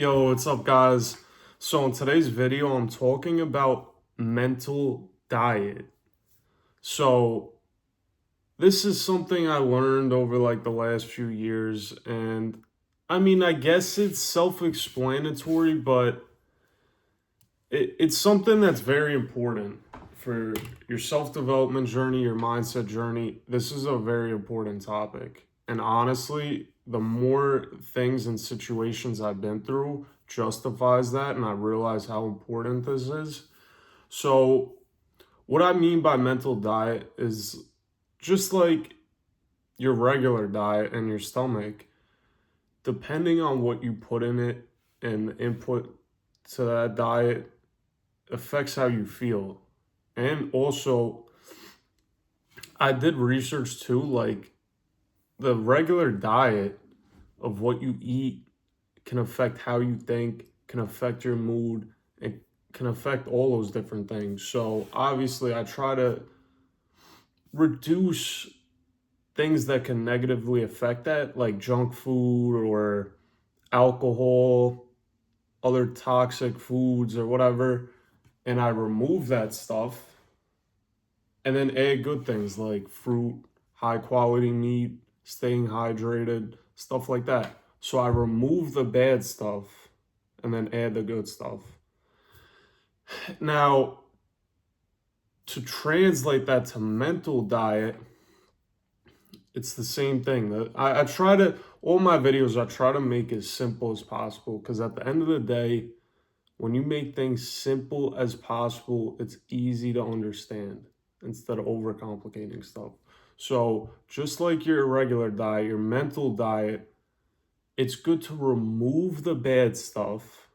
Yo, what's up, guys? So, in today's video, I'm talking about mental diet. So, this is something I learned over like the last few years, and I mean, I guess it's self-explanatory, but it's something that's very important for your self-development journey, your mindset journey. This is a very important topic. And honestly, the more things and situations I've been through justifies that, and I realize how important this is. So, what I mean by mental diet is just like your regular diet and your stomach, depending on what you put in it and the input to that diet affects how you feel. And also, I did research too, like the regular diet of what you eat can affect how you think, can affect your mood, and can affect all those different things. So, obviously, I try to reduce things that can negatively affect that, like junk food or alcohol, other toxic foods, or whatever. And I remove that stuff and then add good things like fruit, high quality meat, staying hydrated, stuff like that. So I remove the bad stuff and then add the good stuff. Now, to translate that to mental diet, it's the same thing. I try to, all my videos, I try to make as simple as possible because at the end of the day, when you make things simple as possible, it's easy to understand instead of overcomplicating stuff. So, just like your regular diet, your mental diet, it's good to remove the bad stuff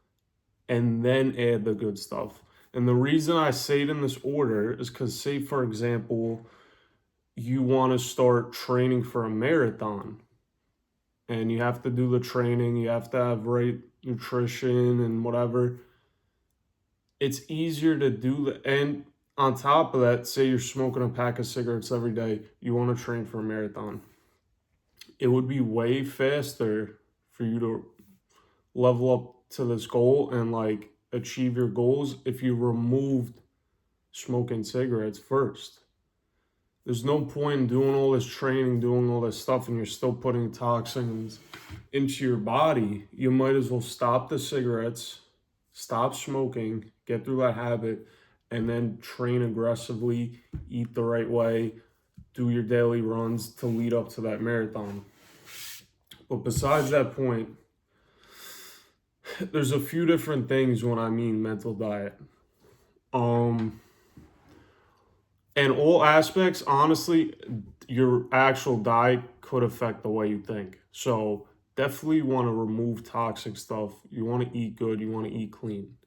and then add the good stuff. And the reason I say it in this order is because, say, for example, you want to start training for a marathon and you have to do the training, you have to have right nutrition and whatever. It's easier to do and on top of that, say you're smoking a pack of cigarettes every day, you want to train for a marathon. It would be way faster for you to level up to this goal and like achieve your goals if you removed smoking cigarettes first. There's no point in doing all this training, doing all this stuff, and you're still putting toxins into your body. You might as well stop the cigarettes, stop smoking, get through that habit, and then train aggressively, eat the right way, do your daily runs to lead up to that marathon. But besides that point, there's a few different things when I mean mental diet. Um, and all aspects, honestly, your actual diet could affect the way you think. So definitely want to remove toxic stuff. You want to eat good, you want to eat clean.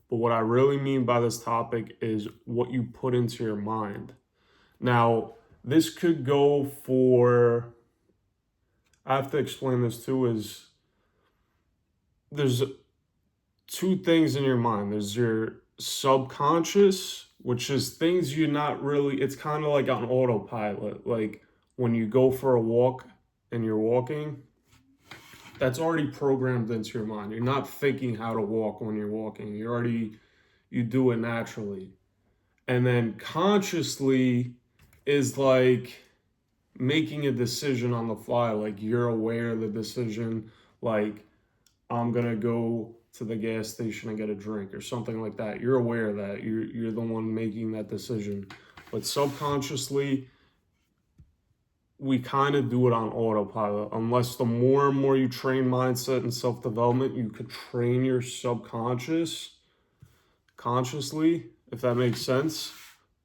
But what I really mean by this topic is what you put into your mind. Now, this could go for, I have to explain this too, is there's two things in your mind. There's your subconscious, which is things you're not really, it's kind of like on autopilot. Like when you go for a walk and you're walking, that's already programmed into your mind. You're not thinking how to walk when you're walking. You do it naturally. And then consciously is like making a decision on the fly. Like you're aware of the decision. Like I'm gonna go to the gas station and get a drink or something like that. You're aware of that. You're the one making that decision. But subconsciously, we kind of do it on autopilot. Unless the more and more you train mindset and self-development, you could train your subconscious consciously, if that makes sense.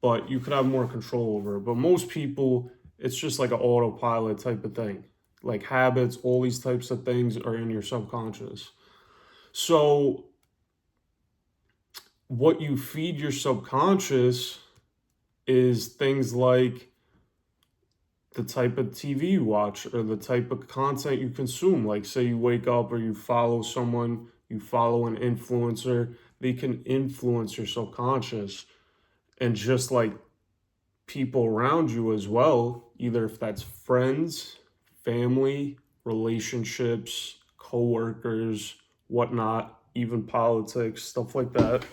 But you could have more control over it. But most people, it's just like an autopilot type of thing. Like habits, all these types of things are in your subconscious. So, what you feed your subconscious is things like the type of TV you watch or the type of content you consume. Like, say you wake up or you follow someone, you follow an influencer, they can influence your subconscious. And just like people around you as well, either if that's friends, family, relationships, coworkers, whatnot, even politics, stuff like that.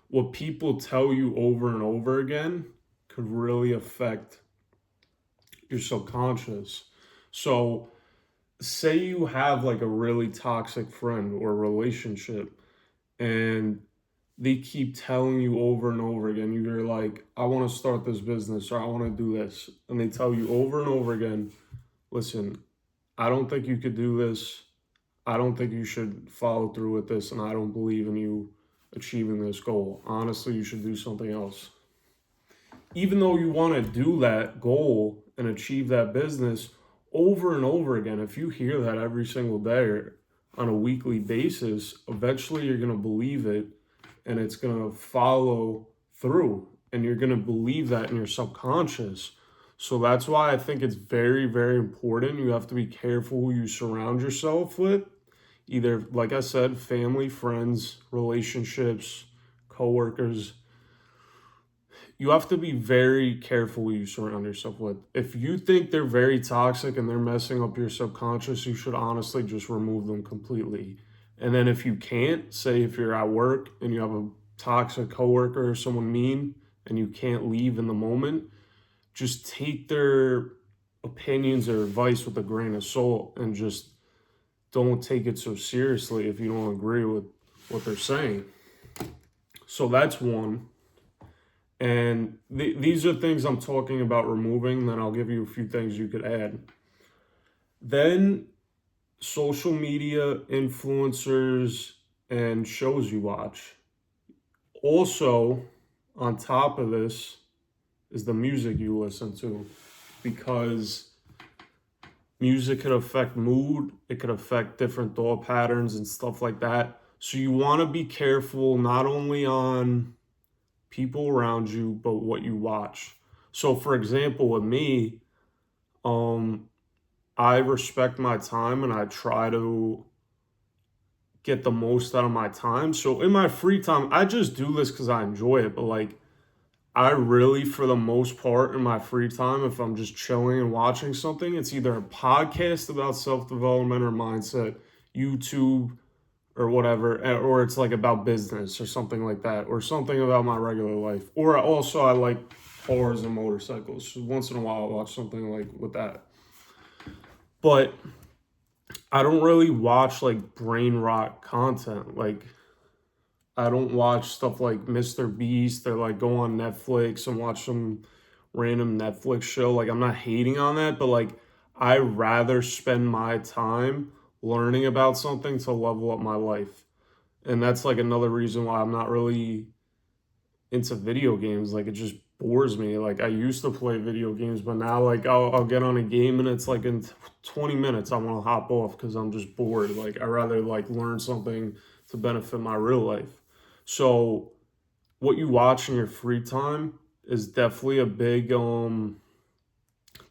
What people tell you over and over again could really affect your subconscious. So, say you have like a really toxic friend or relationship, and they keep telling you over and over again, you're like, I want to start this business or I want to do this. And they tell you over and over again, listen, I don't think you could do this. I don't think you should follow through with this. And I don't believe in you achieving this goal. Honestly, you should do something else. Even though you want to do that goal and achieve that business over and over again, if you hear that every single day or on a weekly basis, eventually you're going to believe it and it's going to follow through and you're going to believe that in your subconscious. So that's why I think it's very, very important. You have to be careful who you surround yourself with. Either, like I said, family, friends, relationships, coworkers. You have to be very careful who you surround yourself with. If you think they're very toxic and they're messing up your subconscious, you should honestly just remove them completely. And then if you can't, say if you're at work and you have a toxic coworker or someone mean and you can't leave in the moment, just take their opinions or advice with a grain of salt and just don't take it so seriously if you don't agree with what they're saying. So that's one. And these are things I'm talking about removing. Then I'll give you a few things you could add. Then social media, influencers, and shows you watch. Also, on top of this, is the music you listen to. Because music could affect mood, it could affect different thought patterns and stuff like that. So you want to be careful not only on people around you, but what you watch. So for example, with me, I respect my time and I try to get the most out of my time. So in my free time, I just do this because I enjoy it. But like, I really, for the most part, in my free time, if I'm just chilling and watching something, it's either a podcast about self-development or mindset, YouTube, or whatever, or it's like about business or something like that, or something about my regular life. Or also I like cars and motorcycles. So once in a while I'll watch something like with that. But I don't really watch like brain rot content. Like I don't watch stuff like Mr. Beast or like go on Netflix and watch some random Netflix show. Like I'm not hating on that, but like I rather spend my time learning about something to level up my life. And that's like another reason why I'm not really into video games. Like it just bores me. Like I used to play video games, but now like I'll get on a game and it's like in 20 minutes I want to hop off because I'm just bored. Like I rather like learn something to benefit my real life. So what you watch in your free time is definitely a big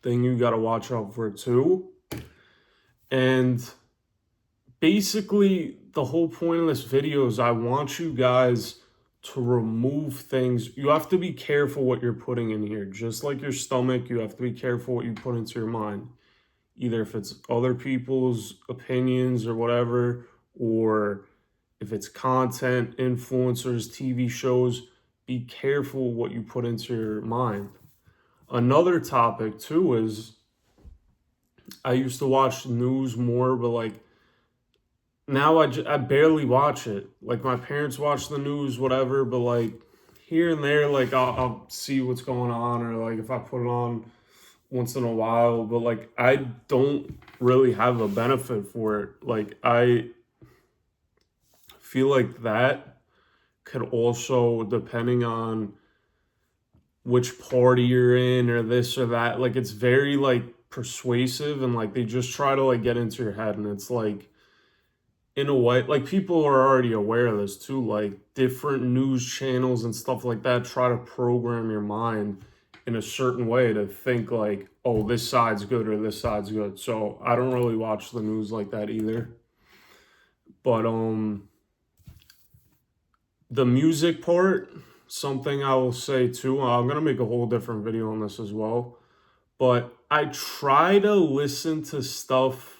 thing you got to watch out for too. And basically the whole point of this video is I want you guys to remove things. You have to be careful what you're putting in here. Just like your stomach, you have to be careful what you put into your mind. Either if it's other people's opinions or whatever, or if it's content, influencers, TV shows, be careful what you put into your mind. Another topic too is I used to watch news more, but like now I barely watch it. Like my parents watch the news, whatever, but like here and there, like I'll see what's going on, or like if I put it on once in a while, but like I don't really have a benefit for it. Like I feel like that could also, depending on which party you're in or this or that, like it's very like persuasive and like they just try to like get into your head, and it's like in a way, like people are already aware of this too, like different news channels and stuff like that try to program your mind in a certain way to think like, oh, this side's good or this side's good. So I don't really watch the news like that either. But the music part, something I will say too, I'm gonna make a whole different video on this as well, but I try to listen to stuff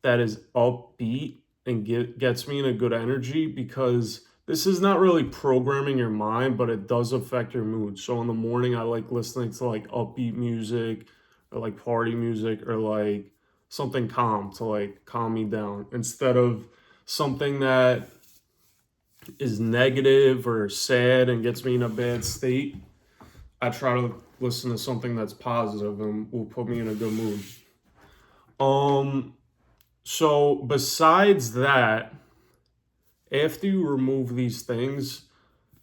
that is upbeat and gets me in a good energy, because this is not really programming your mind, but it does affect your mood. So in the morning, I like listening to like upbeat music or like party music or like something calm to like calm me down, instead of something that is negative or sad and gets me in a bad state. I try to listen to something that's positive and will put me in a good mood. Um, so besides that, after you remove these things,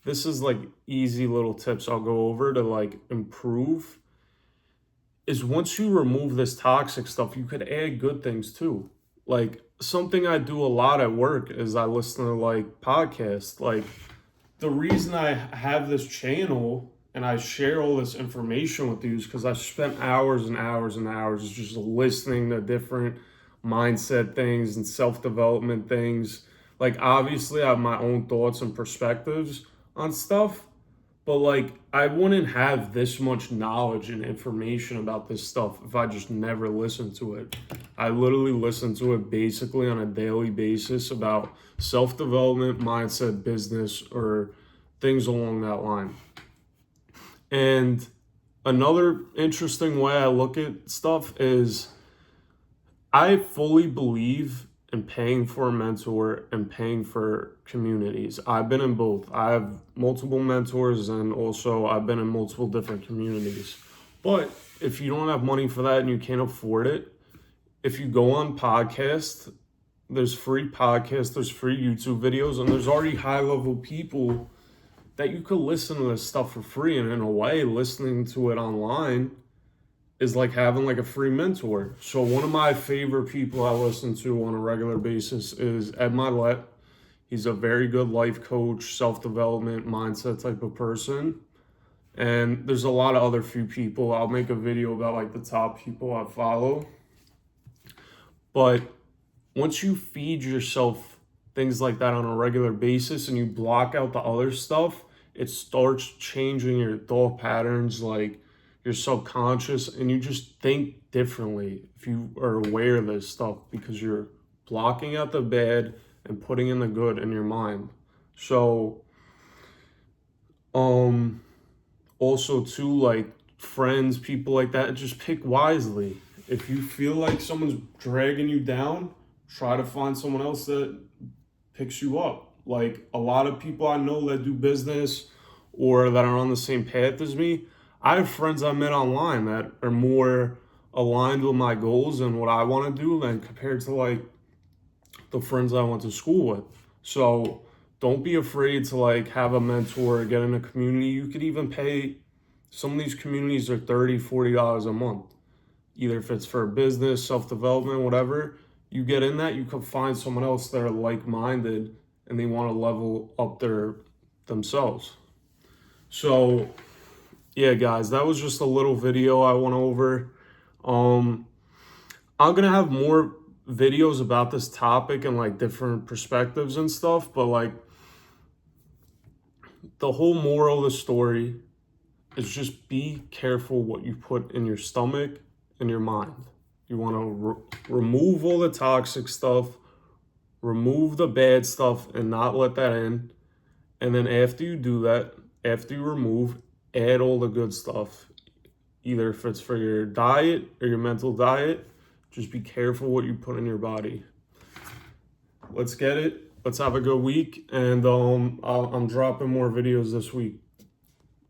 this is like easy little tips I'll go over to like improve. Is once you remove this toxic stuff, you could add good things too. Like something I do a lot at work is I listen to like podcasts. Like the reason I have this channel and I share all this information with you is because I spent hours and hours and hours just listening to different mindset things and self-development things. Like obviously I have my own thoughts and perspectives on stuff, but like I wouldn't have this much knowledge and information about this stuff if I just never listened to it. I literally listen to it basically on a daily basis about self-development, mindset, business, or things along that line. And another interesting way I look at stuff is I fully believe in paying for a mentor and paying for communities. I've been in both. I have multiple mentors and also I've been in multiple different communities. But if you don't have money for that and you can't afford it, if you go on podcasts, there's free podcasts, there's free YouTube videos, and there's already high level people that you could listen to this stuff for free. And in a way, listening to it online is like having like a free mentor. So one of my favorite people I listen to on a regular basis is Ed Milet. He's a very good life coach, self-development, mindset type of person. And there's a lot of other few people. I'll make a video about like the top people I follow. But once you feed yourself things like that on a regular basis and you block out the other stuff, it starts changing your thought patterns, like your subconscious, and you just think differently if you are aware of this stuff, because you're blocking out the bad and putting in the good in your mind. So also too, like friends, people like that, just pick wisely. If you feel like someone's dragging you down, try to find someone else that picks you up. Like a lot of people I know that do business or that are on the same path as me, I have friends I met online that are more aligned with my goals and what I want to do than compared to like the friends I went to school with. So don't be afraid to like have a mentor, get in a community. You could even pay, some of these communities are $30, $40 a month. Either if it's for business, self-development, whatever, you get in that, you can find someone else that are like-minded and they want to level up themselves. So yeah, guys, that was just a little video I went over. I'm gonna have more videos about this topic and like different perspectives and stuff, but like the whole moral of the story is just be careful what you put in your stomach and your mind. You want to remove all the toxic stuff, remove the bad stuff and not let that in. And then after you do that, after you remove, add all the good stuff. Either if it's for your diet or your mental diet, just be careful what you put in your body. Let's get it. Let's have a good week. And I'm dropping more videos this week.